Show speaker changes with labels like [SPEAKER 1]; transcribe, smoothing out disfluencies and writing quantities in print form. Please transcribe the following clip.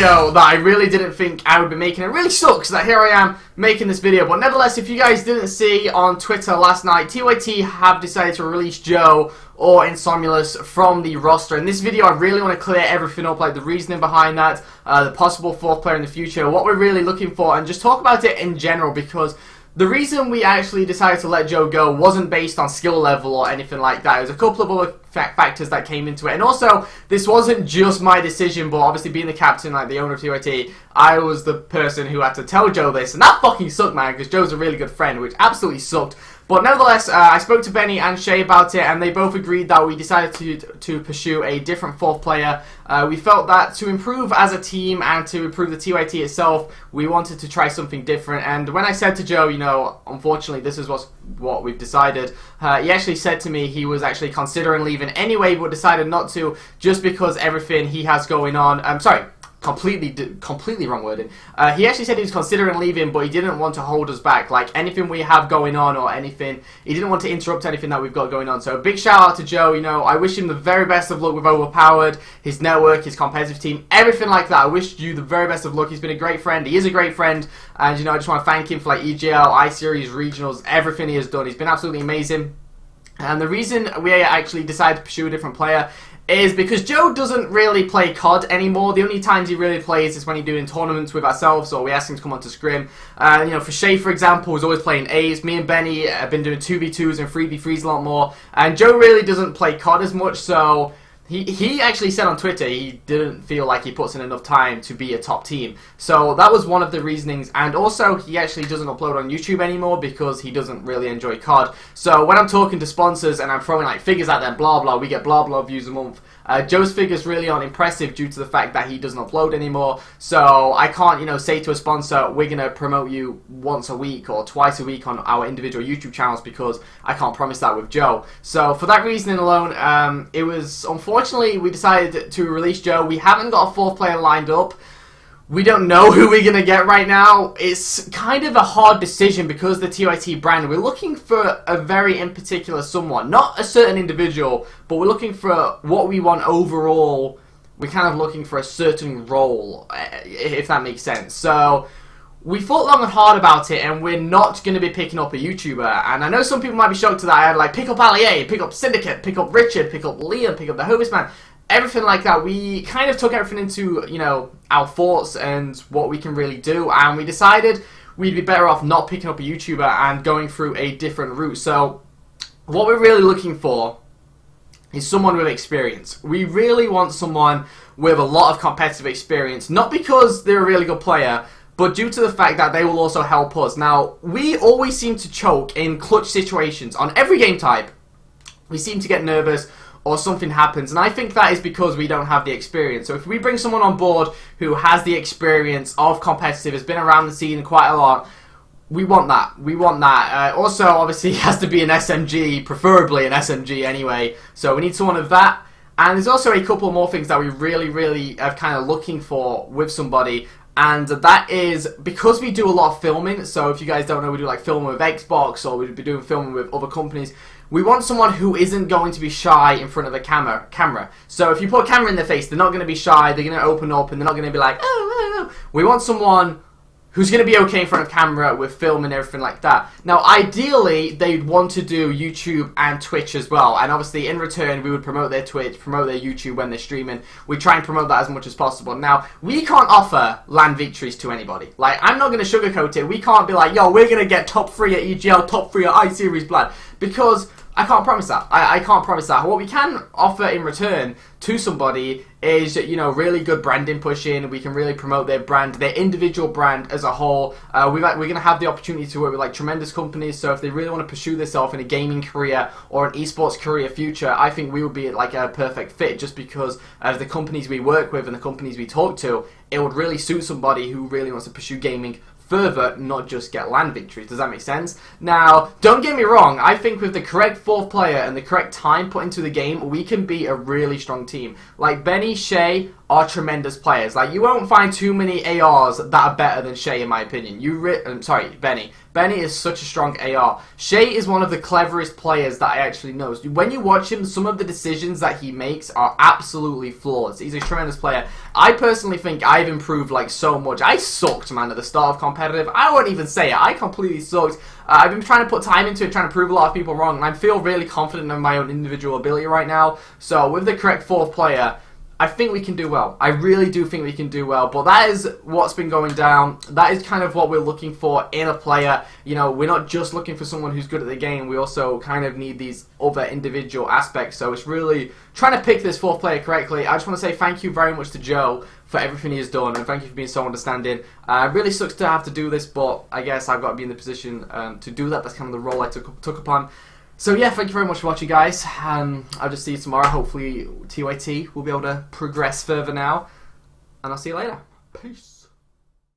[SPEAKER 1] video that I really didn't think I would be making. It really sucks that here I am making this video, but nevertheless, if you guys didn't see on Twitter last night, TYT have decided to release Joe or Insomulus from the roster. In this video, I really want to clear everything up, like the reasoning behind that, the possible fourth player in the future, what we're really looking for, and just talk about it in general, because the reason we actually decided to let Joe go wasn't based on skill level or anything like that. There's a couple of other factors that came into it, and also this wasn't just my decision, but obviously being the captain, like the owner of TYT, I was the person who had to tell Joe this, and that fucking sucked, man, because Joe's a really good friend, which absolutely sucked. But nevertheless, I spoke to Benny and Shay about it, and they both agreed that we decided to pursue a different fourth player. We felt that to improve as a team and to improve the TYT itself, we wanted to try something different. And when I said to Joe, you know, unfortunately this is what we've decided, he actually said to me he was actually considering leaving anyway, but decided not to, just because everything he has going on. Sorry. Completely wrong wording. He actually said he was considering leaving, but he didn't want to hold us back. Like, anything we have going on or anything, he didn't want to interrupt anything that we've got going on. So a big shout out to Joe. You know, I wish him the very best of luck with Overpowered, his network, his competitive team, everything like that. I wish you the very best of luck. He's been a great friend. He is a great friend. And, you know, I just want to thank him for, like, EGL, I-Series, Regionals, everything he has done. He's been absolutely amazing. And the reason we actually decided to pursue a different player is because Joe doesn't really play COD anymore. The only times he really plays is when he's doing tournaments with ourselves, or we ask him to come on to scrim. You know, for Shay, for example, who's always playing A's. Me and Benny have been doing 2v2s and 3v3s a lot more. And Joe really doesn't play COD as much, so he actually said on Twitter he didn't feel like he puts in enough time to be a top team. So that was one of the reasonings. And also, he actually doesn't upload on YouTube anymore because he doesn't really enjoy COD. So when I'm talking to sponsors and I'm throwing like figures at them, blah blah, we get blah blah views a month. Joe's figures really aren't impressive due to the fact that he doesn't upload anymore. So I can't, you know, say to a sponsor, we're going to promote you once a week or twice a week on our individual YouTube channels, because I can't promise that with Joe. So for that reasoning alone, it was, unfortunately, we decided to release Joe. We haven't got a fourth player lined up. We don't know who we're going to get right now. It's kind of a hard decision because the TYT brand, we're looking for a very in particular someone. Not a certain individual, but we're looking for what we want overall. We're kind of looking for a certain role, if that makes sense. So we thought long and hard about it, and we're not going to be picking up a YouTuber. And I know some people might be shocked to that. I had like, pick up Ali A, pick up Syndicate, pick up Richard, pick up Liam, pick up the Hovis Man. Everything like that. We kind of took everything into, you know, our thoughts and what we can really do, and we decided we'd be better off not picking up a YouTuber and going through a different route. So what we're really looking for is someone with experience. We really want someone with a lot of competitive experience, not because they're a really good player, but due to the fact that they will also help us. Now, we always seem to choke in clutch situations. On every game type, we seem to get nervous or something happens, and I think that is because we don't have the experience. So if we bring someone on board who has the experience of competitive, has been around the scene quite a lot, we want that. We want that. Also, obviously, it has to be an SMG, preferably an SMG anyway, so we need someone of that. And there's also a couple more things that we really are kind of looking for with somebody, and that is because we do a lot of filming. So if you guys don't know, we do like filming with Xbox, or we'd be doing filming with other companies. We want someone who isn't going to be shy in front of a camera. So if you put a camera in their face, they're not going to be shy, they're going to open up, and they're not going to be like, oh. We want someone who's going to be okay in front of camera with film and everything like that. Now, ideally, they'd want to do YouTube and Twitch as well. And obviously, in return, we would promote their Twitch, promote their YouTube when they're streaming. We try and promote that as much as possible. Now, we can't offer land victories to anybody. Like, I'm not going to sugarcoat it. We can't be like, yo, we're going to get top 3 at EGL, top 3 at I-Series, blood. Because I can't promise that. I can't promise that. What we can offer in return to somebody is, you know, really good branding pushing. We can really promote their brand, their individual brand as a whole. We're going to have the opportunity to work with like tremendous companies. So if they really want to pursue themselves in a gaming career or an esports career future, I think we would be like a perfect fit, just because of the companies we work with and the companies we talk to. It would really suit somebody who really wants to pursue gaming further, not just get land victories. Does that make sense? Now, don't get me wrong, I think with the correct fourth player and the correct time put into the game, we can be a really strong team. Like Benny, Shay, are tremendous players. Like, you won't find too many ARs that are better than Shay, in my opinion. Sorry, Benny. Benny is such a strong AR. Shay is one of the cleverest players that I actually know. When you watch him, some of the decisions that he makes are absolutely flawless. He's a tremendous player. I personally think I've improved, like, so much. I sucked, man, at the start of competitive. I won't even say it. I completely sucked. I've been trying to put time into it, trying to prove a lot of people wrong, and I feel really confident in my own individual ability right now. So, with the correct 4th player, I think we can do well. I really do think we can do well. But that is what's been going down. That is kind of what we're looking for in a player. You know, we're not just looking for someone who's good at the game. We also kind of need these other individual aspects. So it's really trying to pick this 4th player correctly. I just want to say thank you very much to Joe for everything he has done. And thank you for being so understanding. It really sucks to have to do this, but I guess I've got to be in the position to do that. That's kind of the role I took upon. So yeah, thank you very much for watching, guys. I'll just see you tomorrow. Hopefully TYT will be able to progress further now. And I'll see you later. Peace.